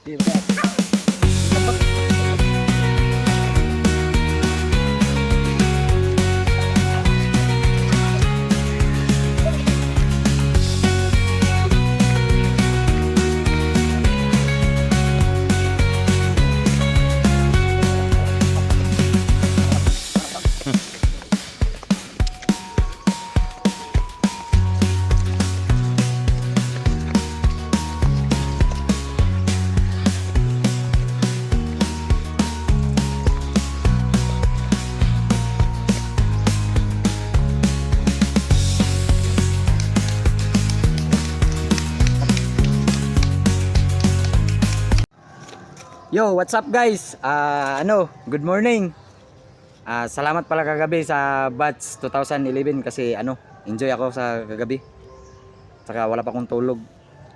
Di ba? Yo, what's up guys? Good morning. Salamat pala kagabi sa batch 2011 kasi enjoy ako sa kagabi. Saka wala pa akong tulog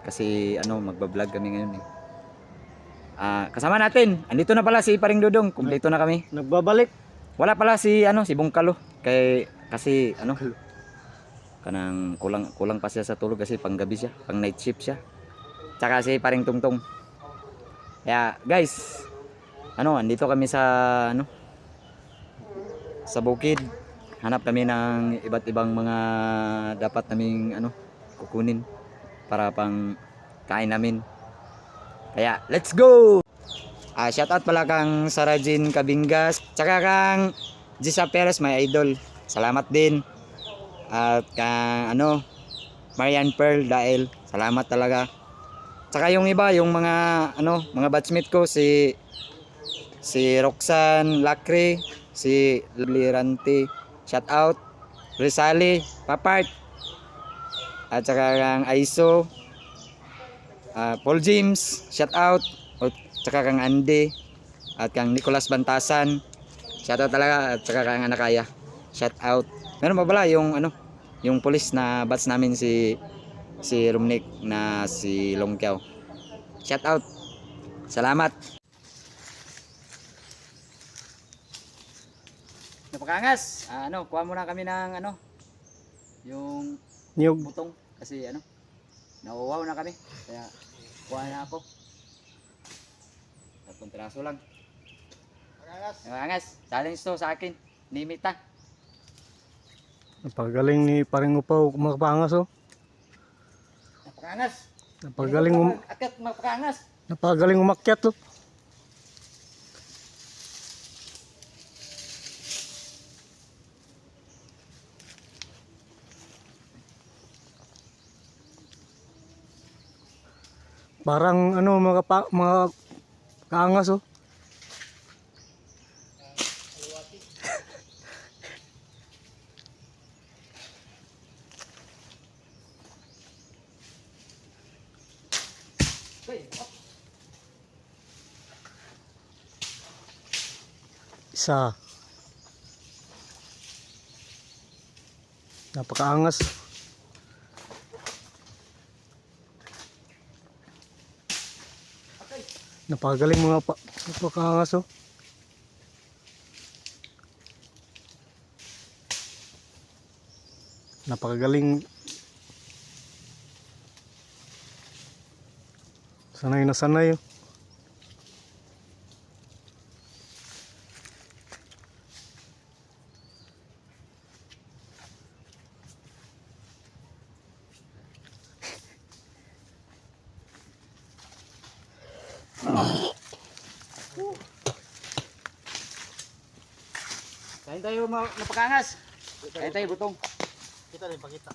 kasi magba-vlog kami ngayon eh. Kasama natin, andito na pala si Paring Dudong, kumpleto na kami. Nagbabalik. Wala pala si Bungkalo kasi kanang kulang pa siya sa tulog kasi panggabi siya, pang night shift siya. Tsaka si Paring Tungtong. Kaya guys, andito kami sa bukid. Hanap kami ng iba't ibang mga dapat naming kukunin para pang kain namin. Kaya let's go. Shout out pala kang Sarajin Kabingas, tsaka kang Gisa Perez, my idol. Salamat din. At kang Marian Pearl dahil salamat talaga. Tsaka yung iba, yung mga batchmate ko, si Roxanne Lacre, si Lirante, shout out, Rizali, Papart, at saka kang Aiso, Paul James, shout out, at saka kang Andy, at kang Nicolas Bantasan, shout out talaga, at saka kang Anakaya, shout out. Meron pa pala yung police na batch namin si Rumnik na si Longkiao. Shout out. Salamat. Napakangas. Kuha muna kami ng yung Niyog. butong kasi nauuwaw na kami. Kaya kuha na ako. 3 piraso lang. Napakangas. Challenge to sa akin. Nimita. Napagaling ni Paring Upaw makapangas oh. Napakangas. Napakangas. Napagaling umakyat oh. Parang mga kaangas oh. Isa. Napakaangas. Napakagaling napakaangas oh. Napakagaling. Sanay na sanay oh. Kain tayo napakangas. Kain tayo butong. Kita rin pakita.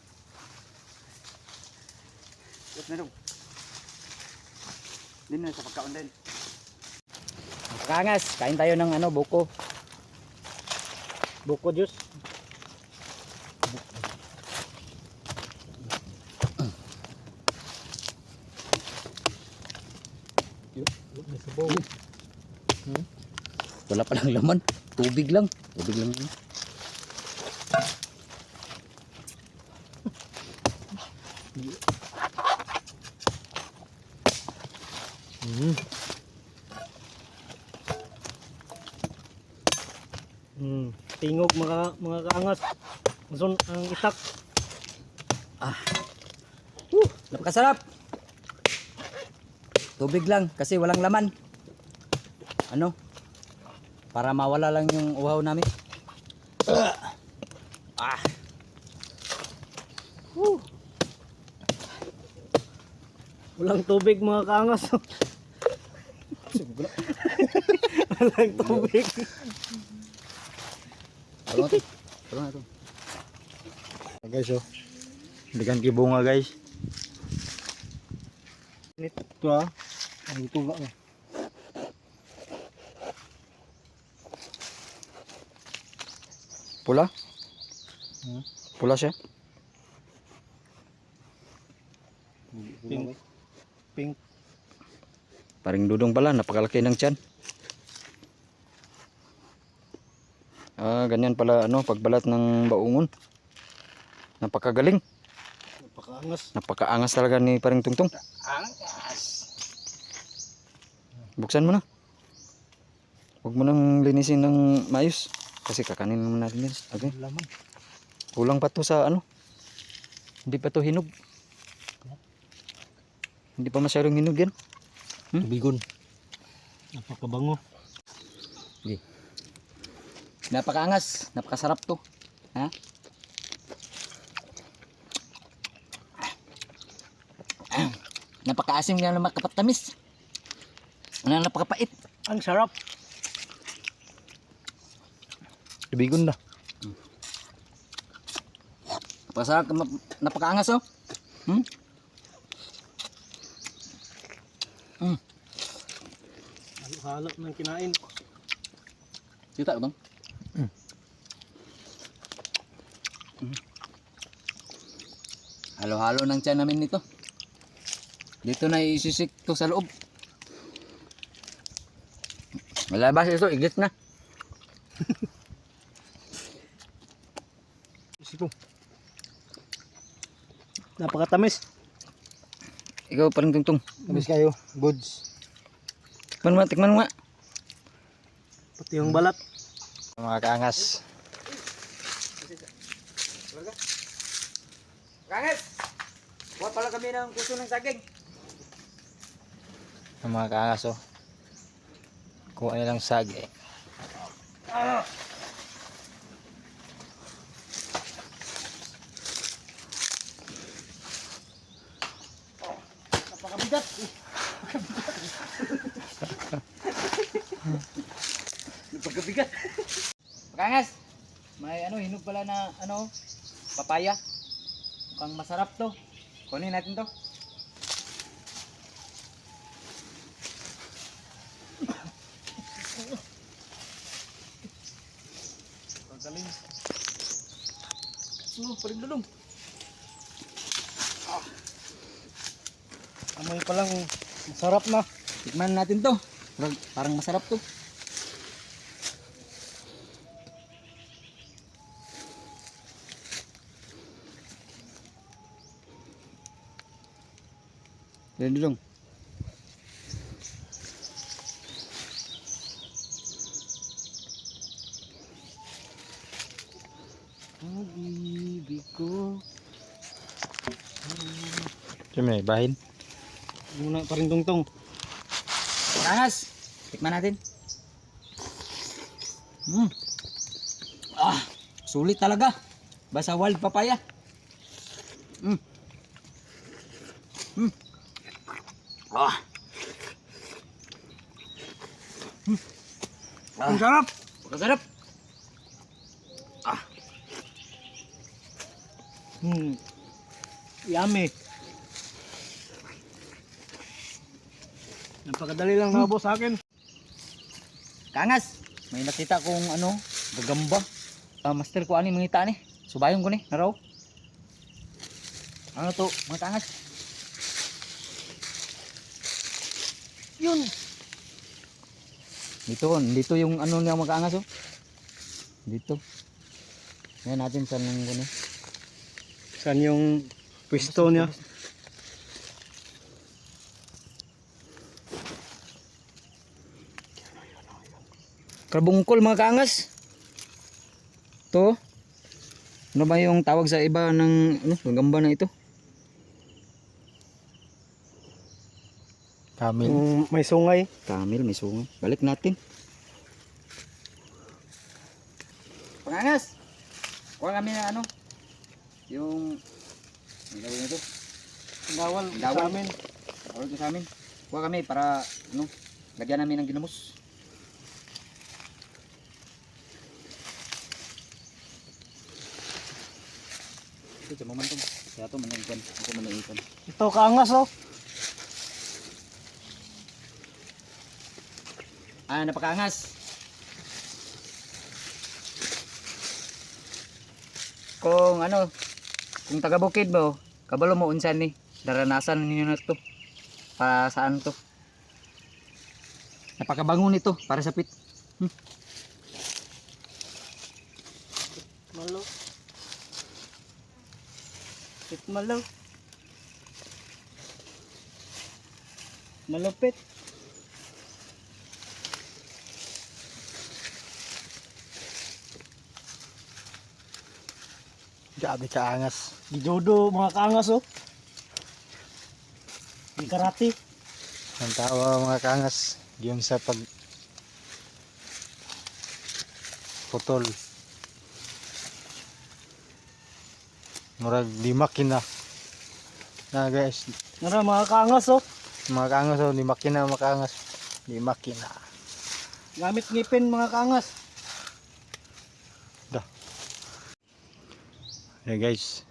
Wait na dong. Din na sa pagkaon din. Napakangas. Kain tayo ng buko. Buko juice. Wala pa lang laman. Tubig lang. Tubig lang. Tingog mga kaangas. Masun ang itak. Napakasarap. Tubig lang kasi walang laman. Ano? Para mawala lang yung uhaw namin. Ah. Woo. Walang tubig mga kaangas. Walang tubig. Talo na to. Talo na to. Guys, oh. Bigan kibunga guys. Ito ah. Ang tuga na. Pula? Hmm? Pula siya? Pink. Pink. Paring dudong pala, napakalaki ng tiyan. Ganyan pala ano, pagbalat ng baungon. Napakagaling. Napakaangas. Napakaangas talaga ni Paring Tungtong. Angas. Buksan mo na. Huwag mo nang linisin ng maayos. Kasi kakanin naman natin yan. Okay. Laman. Kulang pa to sa ano. Hindi pa to hinog. Hindi pa masyadong hinog yan. Tubigon. Napakabango. Okay. Napakaangas. Napakasarap to. Ha? Napakaasim nga na makapatamis. Napakapait. Ang sarap. Tubigon na. Napakasarap. Napakaangas oh. Hmm? Halo ng kinain. Sita ba? Halo-halo ng tiyan namin nito. Dito na isisik to sa loob. Malabas ito, igit na. Ito. Napakatamis. Ikaw Paring Tungtong. Tamis kayo. Goods. Tikman mo, tikman mo nga. Pati yung balat. Mga kaangas. Kangas! Huwag pala kami ng puso ng saging. Ang mga kaangas, oh. Kuha nilang sagi. Napakabigat. Napagkabigat. Kangas! May ano, hinog pala na ano, papaya. Mukhang masarap to. Kunin natin to. Pagaling. Paring dulong. Amoy pa lang masarap na. Tikman natin to. Parang masarap to. Yan dulong. Pag-ibig ko. Ito may bahin. Muna paring tungtong. Kangas! Tikman natin. Sulit talaga. Basta wild papaya. Ang sarap. Masarap. Yummy. Napakadali lang naubos sa akin. Kangas! May nakita kong ano, gagamba. Master ko ani mangita ni. Subayon ko ni, naraw. Ano to, mga kangas? Yun. Dito yung ano niya mga kangas oh. Dito. Ngayon natin saan yung ano. Saan yung pwesto niya? Karbungkol mga kaangas. To. Ano ba yung tawag sa iba ng ano, gagamba na ito? Kamil. May sungay. Kamil, may sungo. Balik natin. Pangangas! Kuha kami ng ano? Yung... Ang gawin nito? Gawal Gawal. sa amin. Kuha ito sa amin. Kuha kami para, ano, lagyan namin ng ginamos. Ito, sa moment to. Kaya ito, mananggan. Ako mananggan. Ito kaangas oh. Napakaangas. Kung ano, kung taga bukid mo, kabalo mo unsan ni, daranasan ninyo na to. Para saan to? Napakabango nito para sa pit. Malo. Pit malo. Malupit. Grabe kaangas. Di judo mga kaangas oh. Di karate. Ang tawa mga kaangas. Yung sa pag putol. Murag di makina. Na guys, Nara mga kaangas oh. mga kaangas oh, di makina mga kaangas. Di makina. Gamit ngipin mga kaangas. Hey guys.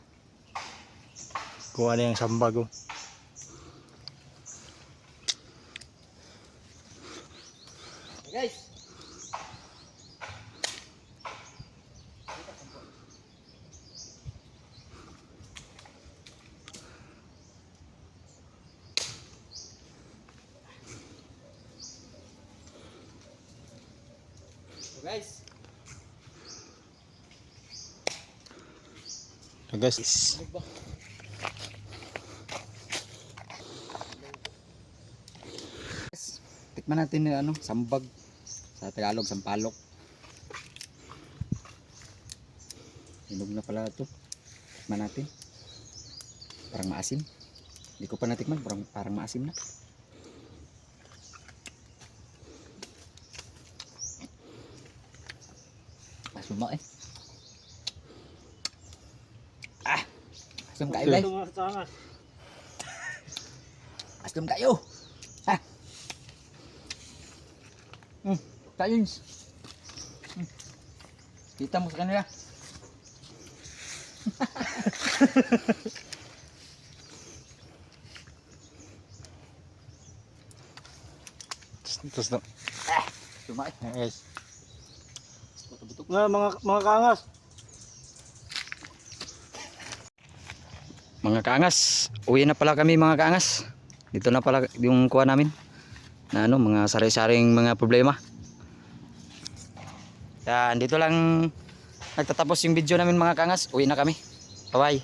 Kuha na yung sambag oh. Guys. So guys. So guys, Tikman natin yung ano, sambag. Sa Tagalog, sampalok. Hinog na pala ito. Tikman natin. Parang maasim. Hindi ko pa natikman, parang maasim na. Masuma eh. Asam kayo guys. Ito mga kaangas. Asam kayo. Ha. Kayons. Kita mo sa kanila. terus no. Suma eh. Guys, Nga mga kaangas. Mga kaangas, uwi na pala kami mga kaangas. Dito na pala yung kuha namin. Na ano, mga sari-saring mga problema. Yan, dito lang nagtatapos yung video namin mga kaangas. Uwi na kami. Bye-bye.